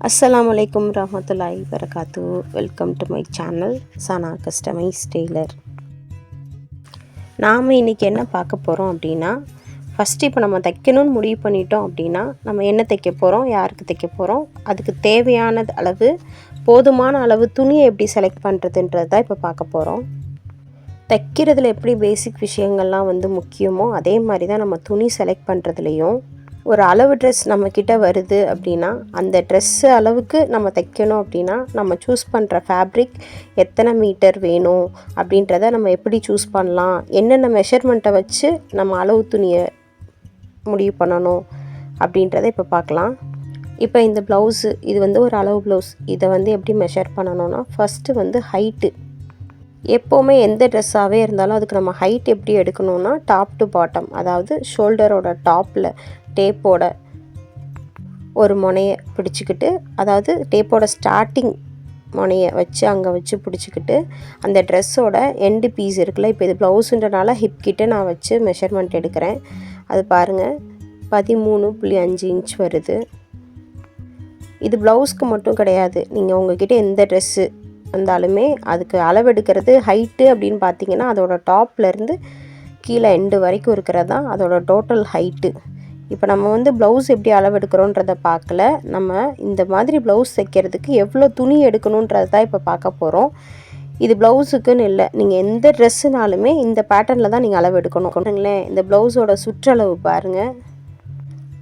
Assalamualaikum warahmatullahi wabarakatuh. Welcome to my channel Sana Customized Tailor. நாம் இன்றைக்கி என்ன பார்க்க போகிறோம் அப்படின்னா, ஃபஸ்ட்டு இப்போ நம்ம தைக்கணும்னு முடிவு பண்ணிட்டோம் அப்படின்னா, நம்ம என்ன தைக்க போகிறோம், யாருக்கு தைக்க போகிறோம், அதுக்கு தேவையான அளவு போதுமான அளவு துணியை எப்படி செலக்ட் பண்ணுறதுன்றது தான் இப்போ பார்க்க போகிறோம். தைக்கிறதுல எப்படி பேசிக் விஷயங்கள்லாம் முக்கியமோ அதே மாதிரி தான் நம்ம துணி செலக்ட் பண்ணுறதுலையும் ஒரு அளவு ட்ரெஸ் நம்மக்கிட்ட வருது அப்படின்னா அந்த ட்ரெஸ்ஸு அளவுக்கு நம்ம தைக்கணும் அப்படின்னா நம்ம சூஸ் பண்ணுற ஃபேப்ரிக் எத்தனை மீட்டர் வேணும் அப்படின்றத நம்ம எப்படி சூஸ் பண்ணலாம், என்னென்ன மெஷர்மெண்ட்டை வச்சு நம்ம அளவு துணியை முடிவு பண்ணணும் அப்படின்றத இப்போ பார்க்கலாம். இப்போ இந்த ப்ளவுஸு இது ஒரு அளவு ப்ளவுஸ். இதை எப்படி மெஷர் பண்ணணும்னா ஃபஸ்ட்டு ஹைட்டு. எப்போவுமே எந்த ட்ரெஸ்ஸாகவே இருந்தாலும் அதுக்கு நம்ம ஹைட் எப்படி எடுக்கணும்னா டாப் டு பாட்டம், அதாவது ஷோல்டரோட டாப்பில் டேப்போட ஒரு முனையை பிடிச்சிக்கிட்டு, அதாவது டேப்போட ஸ்டார்டிங் முனையை வச்சு அங்கே வச்சு பிடிச்சிக்கிட்டு அந்த ட்ரெஸ்ஸோட எண்டு பீஸ் இருக்குல்ல, இப்போ இது ப்ளவுஸுன்றனால ஹிப் கிட்ட நான் வச்சு மெஷர்மெண்ட் எடுக்கிறேன். அது பாருங்கள் 13.5 இன்ச் வருது. இது ப்ளவுஸ்க்கு மட்டும் கிடையாது, நீங்கள் உங்கள்கிட்ட எந்த ட்ரெஸ்ஸு வந்தாலுமே அதுக்கு அளவெடுக்கிறது ஹைட்டு அப்படின்னு பார்த்தீங்கன்னா அதோட டாப்லேருந்து கீழே எண்டு வரைக்கும் இருக்கிறது தான் அதோட டோட்டல் ஹைட்டு. இப்போ நம்ம ப்ளவுஸ் எப்படி அளவெடுக்கிறோன்றதை பார்க்கல, நம்ம இந்த மாதிரி ப்ளவுஸ் தைக்கிறதுக்கு எவ்வளோ துணி எடுக்கணுன்றது தான் இப்போ பார்க்க போகிறோம். இது ப்ளவுஸுக்குன்னு இல்லை, நீங்கள் எந்த ட்ரெஸ்ஸுனாலுமே இந்த பேட்டர்னில் தான் நீங்கள் அளவெடுக்கணும். இந்த ப்ளவுஸோட சுற்றளவு பாருங்கள்.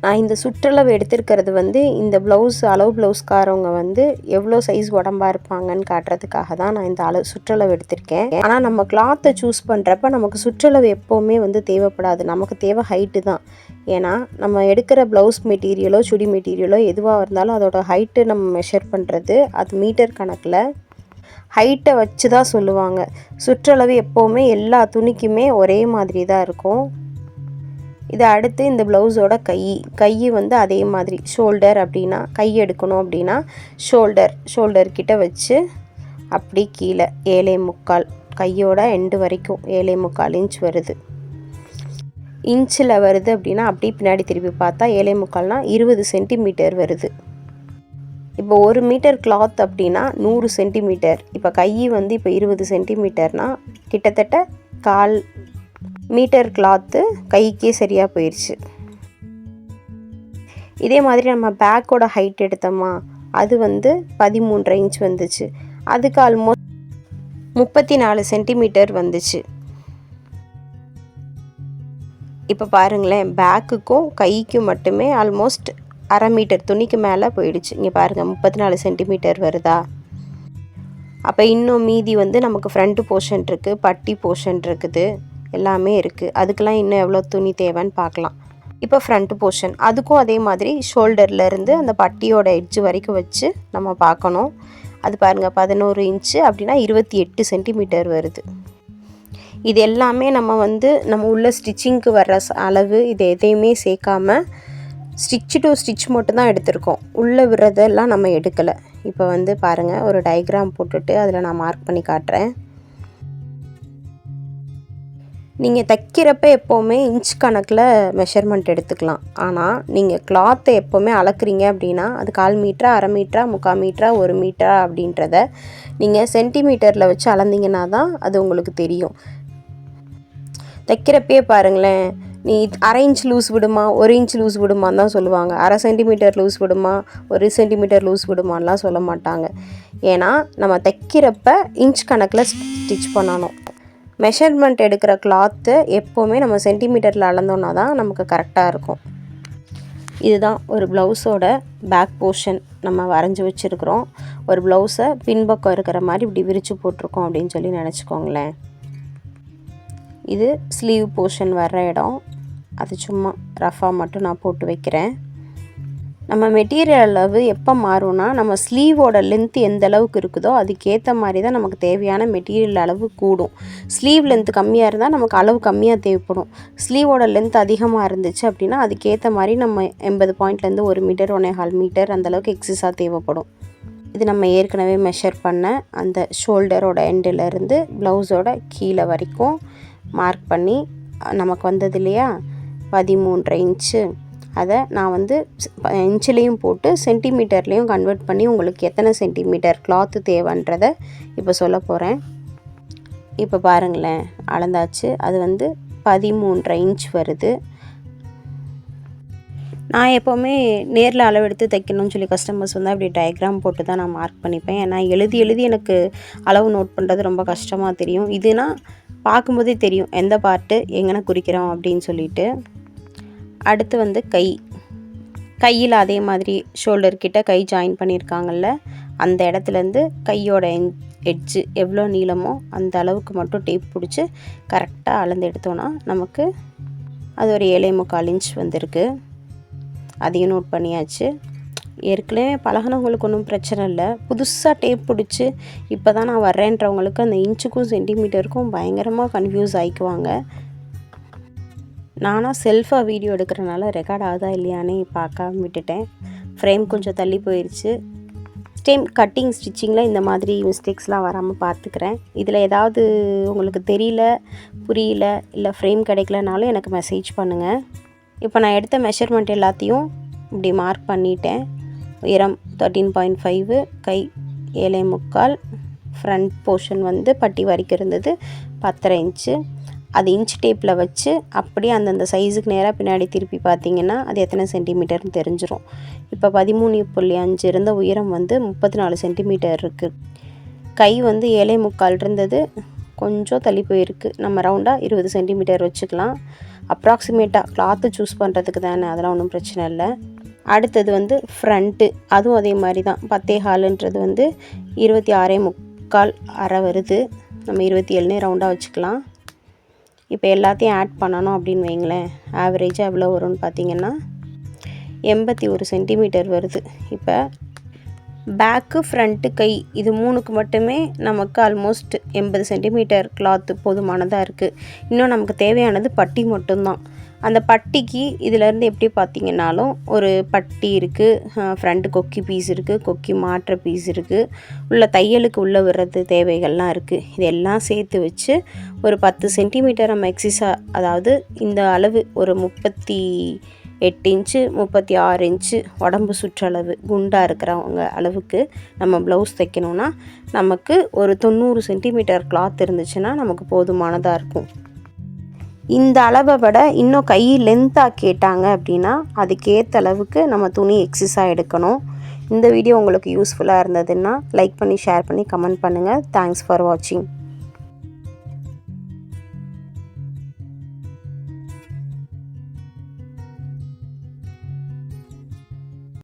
நான் இந்த சுற்றளவு எடுத்திருக்கிறது இந்த ப்ளவுஸ் அளவு ப்ளவுஸ்காரவங்க எவ்வளோ சைஸ் உடம்பாக இருப்பாங்கன்னு காட்டுறதுக்காக தான் நான் இந்த சுற்றளவு எடுத்திருக்கேன். ஆனால் நம்ம கிளாத்தை சூஸ் பண்ணுறப்ப நமக்கு சுற்றளவு எப்போவுமே தேவைப்படாது, நமக்கு தேவை ஹைட்டு தான். ஏன்னா நம்ம எடுக்கிற ப்ளவுஸ் மெட்டீரியலோ சுடி மெட்டீரியலோ எதுவாக இருந்தாலும் அதோட ஹைட்டு நம்ம மெஷர் பண்ணுறது அது மீட்டர் கணக்கில் ஹைட்டை வச்சு தான் சொல்லுவாங்க. சுற்றளவு எப்போவுமே எல்லா துணிக்குமே ஒரே மாதிரி தான் இருக்கும். இது அடுத்து இந்த ப்ளவுஸோட கை அதே மாதிரி ஷோல்டர் அப்படின்னா கை எடுக்கணும் அப்படின்னா ஷோல்டர்கிட்ட வச்சு அப்படி கீழே 7.25 கையோட எண்டு வரைக்கும் 7.25 இன்ச் வருது. இன்ச்சில் வருது அப்படின்னா அப்படி பின்னாடி திருப்பி பார்த்தா 7.25னா 20 சென்டிமீட்டர் வருது. இப்போ 1 மீட்டர் கிளாத் அப்படின்னா 100 சென்டிமீட்டர். இப்போ கை இப்போ 20 சென்டிமீட்டர்னால் கிட்டத்தட்ட 1/4 மீட்டர் கிளாத்து கைக்கே சரியாக போயிடுச்சு. இதே மாதிரி நம்ம பேக்கோட ஹைட் எடுத்தோமா அது 13.5 இன்ச் வந்துச்சு. அதுக்கு ஆல்மோஸ்ட் 34 சென்டிமீட்டர் வந்துச்சு. இப்போ பாருங்களேன், பேக்குக்கும் கைக்கும் மட்டுமே ஆல்மோஸ்ட் 1/2 மீட்டர் துணிக்கு மேலே போயிடுச்சு. இங்கே பாருங்கள் 34 சென்டிமீட்டர் வருதா. அப்போ இன்னும் மீதி நமக்கு ஃப்ரண்ட்டு போர்ஷன் இருக்குது, பட்டி போர்ஷன் இருக்குது, எல்லாமே இருக்குது. அதுக்கெலாம் இன்னும் எவ்வளோ துணி தேவைன்னு பார்க்கலாம். இப்போ ஃப்ரண்ட் போர்ஷன் அதுக்கும் அதே மாதிரி ஷோல்டர்லேருந்து அந்த பட்டியோட எட்ஜு வரைக்கும் வச்சு நம்ம பார்க்கணும். அது பாருங்கள் 11 இன்ச்சு அப்படின்னா 28 சென்டிமீட்டர் வருது. இது எல்லாமே நம்ம உள்ள ஸ்டிச்சிங்க்கு வர்ற அளவு இது எதையுமே சேர்க்காமல் ஸ்டிச் டு ஸ்டிச் மட்டும் தான் எடுத்திருக்கோம். உள்ளே விடுறதெல்லாம் நம்ம எடுக்கலை. இப்போ பாருங்கள், ஒரு டயக்ராம் போட்டுட்டு அதில் நான் மார்க் பண்ணி காட்டுறேன். நீங்கள் தைக்கிறப்ப எப்போவுமே இன்ச் கணக்கில் மெஷர்மெண்ட் எடுத்துக்கலாம். ஆனால் நீங்கள் கிளாத்தை எப்போவுமே அளக்குறீங்க அப்படின்னா அது 1/4 மீட்டரா, 1/2 மீட்டரா, 3/4 மீட்டரா, 1 மீட்டரா அப்படின்றத நீங்கள் சென்டிமீட்டரில் வச்சு அளந்தீங்கன்னா தான் அது உங்களுக்கு தெரியும். தைக்கிறப்பே பாருங்களேன், நீ 1/2 இன்ச் லூஸ் விடுமா, 1 இன்ச் லூஸ் விடுமான்னு தான் சொல்லுவாங்க. 1/2 சென்டிமீட்டர் லூஸ் விடுமா, 1 சென்டிமீட்டர் லூஸ் விடுமான்லாம் சொல்ல மாட்டாங்க. ஏன்னா நம்ம தைக்கிறப்ப இன்ச் கணக்கில் ஸ்டிச் பண்ணணும். மெஷர்மெண்ட் எடுக்கிற கிளாத்து எப்போவுமே நம்ம சென்டிமீட்டரில் அளந்தோன்னா தான் நமக்கு கரெக்டாக இருக்கும். இதுதான் ஒரு ப்ளவுஸோட பேக் போர்ஷன் நம்ம வரைஞ்சி வச்சுருக்குறோம். ஒரு ப்ளவுஸை பின்பக்கம் இருக்கிற மாதிரி இப்படி விரித்து போட்டிருக்கோம் அப்படின்னு சொல்லி நினச்சிக்கோங்களேன். இது ஸ்லீவ் போர்ஷன் வர்ற இடம். அது சும்மா ரஃபாக மட்டும் நான் போட்டு வைக்கிறேன். நம்ம மெட்டீரியல் அளவு எப்போ மாறும்னா நம்ம ஸ்லீவோட லென்த்து எந்த அளவுக்கு இருக்குதோ அதுக்கேற்ற மாதிரி தான் நமக்கு தேவையான மெட்டீரியல் அளவு கூடும். ஸ்லீவ் லென்த்து கம்மியாக இருந்தால் நமக்கு அளவு கம்மியாக தேவைப்படும். ஸ்லீவோட லென்த் அதிகமாக இருந்துச்சு அப்படின்னா அதுக்கேற்ற மாதிரி நம்ம 80 பாயிண்ட்லேருந்து 1 மீட்டர் 1.25 மீட்டர் அந்தளவுக்கு எக்ஸஸாக தேவைப்படும். இது நம்ம ஏற்கனவே மெஷர் பண்ண அந்த ஷோல்டரோட எண்டிலேருந்து ப்ளவுஸோட கீழே வரைக்கும் மார்க் பண்ணி நமக்கு வந்தது இல்லையா 13.5 இன்ச்சு. அதை நான் வந்து இன்ச்சிலையும் போட்டு சென்டிமீட்டர்லேயும் கன்வெர்ட் பண்ணி உங்களுக்கு எத்தனை சென்டிமீட்டர் கிளாத்து தேவைன்றதை இப்போ சொல்ல போகிறேன். இப்போ பாருங்களேன், அளந்தாச்சு. அது வந்து 13.5 இன்ச் வருது. நான் எப்போவுமே நேரில் அளவெடுத்து தைக்கணும்னு சொல்லி கஸ்டமர்ஸ் வந்தால் இப்படி டயக்ராம் போட்டு தான் நான் மார்க் பண்ணிப்பேன். ஏன்னா எழுதி எனக்கு அளவு நோட் பண்ணுறது ரொம்ப கஷ்டமாக தெரியும். இதுனா பார்க்கும்போதே தெரியும் எந்த பார்ட்டு எங்கே குறிக்கிறோம் அப்படின்னு சொல்லிட்டு. அடுத்து வந்து கையில் அதே மாதிரி ஷோல்டர் கிட்ட கை ஜாயின் பண்ணியிருக்காங்கல்ல, அந்த இடத்துலேருந்து கையோட எட்ஜு எவ்வளோ நீளமோ அந்த அளவுக்கு மட்டும் டேப் பிடிச்சி கரெக்டாக அளந்து எடுத்தோன்னா நமக்கு அது ஒரு 7.25 இன்ச் வந்திருக்கு. அதையும் நோட் பண்ணியாச்சு. ஏற்கனவே பழகினவங்களுக்கு ஒன்றும் பிரச்சனை இல்லை. புதுசாக டேப் பிடிச்சி இப்போ தான் நான் வர்றேன்றவங்களுக்கு அந்த இன்ச்சுக்கும் சென்டிமீட்டருக்கும் பயங்கரமாக கன்ஃபியூஸ் ஆகிக்குவாங்க. நானாக செல்ஃபாக வீடியோ எடுக்கிறனால ரெக்கார்ட் ஆகுதா இல்லையானே பார்க்காம விட்டுட்டேன். ஃப்ரேம் கொஞ்சம் தள்ளி போயிடுச்சு. கட்டிங் ஸ்டிச்சிங்கில் இந்த மாதிரி மிஸ்டேக்ஸ்லாம் வராமல் பார்த்துக்கிறேன். இதில் ஏதாவது உங்களுக்கு தெரியல, புரியல, இல்லை ஃப்ரேம் கிடைக்கலனாலும் எனக்கு மெசேஜ் பண்ணுங்கள். இப்போ நான் எடுத்த மெஷர்மெண்ட் எல்லாத்தையும் இப்படி மார்க் பண்ணிட்டேன். உயரம் 13.5, கை 7.25, ஃப்ரண்ட் போர்ஷன் வந்து பட்டி வரைக்கும் இருந்தது 10.5 இன்ச்சு. அது இன்ச் டேப்பில் வச்சு அப்படியே அந்தந்த சைஸுக்கு நேராக பின்னாடி திருப்பி பார்த்தீங்கன்னா அது எத்தனை சென்டிமீட்டர்னு தெரிஞ்சிடும். இப்போ 13.5 இருந்த உயரம் வந்து 34 சென்டிமீட்டர் இருக்குது. கை வந்து 7.25 இருந்தது, கொஞ்சம் தள்ளி போயிருக்கு. நம்ம ரவுண்டாக 20 சென்டிமீட்டர் வச்சுக்கலாம். அப்ராக்சிமேட்டாக கிளாத்து சூஸ் பண்ணுறதுக்கு தானே, அதெல்லாம் ஒன்றும் பிரச்சனை இல்லை. அடுத்தது வந்து ஃப்ரண்ட்டு, அதுவும் அதே மாதிரி தான். 10.25 வந்து 26.25 அரை வருது. நம்ம 27 ரவுண்டாக வச்சுக்கலாம். இப்போ எல்லாத்தையும் ஆட் பண்ணணும் அப்படின்னு வைங்களேன், ஆவரேஜாக எவ்வளோ வரும்னு பார்த்தீங்கன்னா 81 சென்டிமீட்டர் வருது. இப்போ பேக்கு, ஃப்ரண்ட்டு, கை இது 3க்கு மட்டுமே நமக்கு ஆல்மோஸ்ட் 80 சென்டிமீட்டர் கிளாத்து போதுமானதாக இருக்குது. இன்னும் நமக்கு தேவையானது பட்டி மட்டும்தான். அந்த பட்டிக்கு இதிலேருந்து எப்படி பார்த்திங்கனாலும் ஒரு பட்டி இருக்குது, ஃப்ரண்ட்டு கொக்கி பீஸ் இருக்குது, கொக்கி மாற்ற பீஸ் இருக்குது, உள்ள தையலுக்கு உள்ளே விடுறது தேவைகள்லாம் இருக்குது. இதெல்லாம் சேர்த்து வச்சு ஒரு 10 சென்டிமீட்டர் நம்ம எக்ஸஸாக, அதாவது இந்த அளவு ஒரு 38 இன்ச்சு 36 இன்ச்சு உடம்பு சுற்றளவு குண்டாக இருக்கிறவங்க அளவுக்கு நம்ம ப்ளவுஸ் தைக்கணுன்னா நமக்கு ஒரு 90 சென்டிமீட்டர் கிளாத் இருந்துச்சுன்னா நமக்கு போதுமானதாக இருக்கும். இந்த அளவை விட இன்னும் கை லென்த்தாக கேட்டாங்க அப்படின்னா அதுக்கேற்ற அளவுக்கு நம்ம துணி எக்ஸஸாக எடுக்கணும். இந்த வீடியோ உங்களுக்கு யூஸ்ஃபுல்லாக இருந்ததுன்னா லைக் பண்ணி, ஷேர் பண்ணி, கமெண்ட் பண்ணுங்கள். தேங்க்ஸ் ஃபார் வாட்சிங்.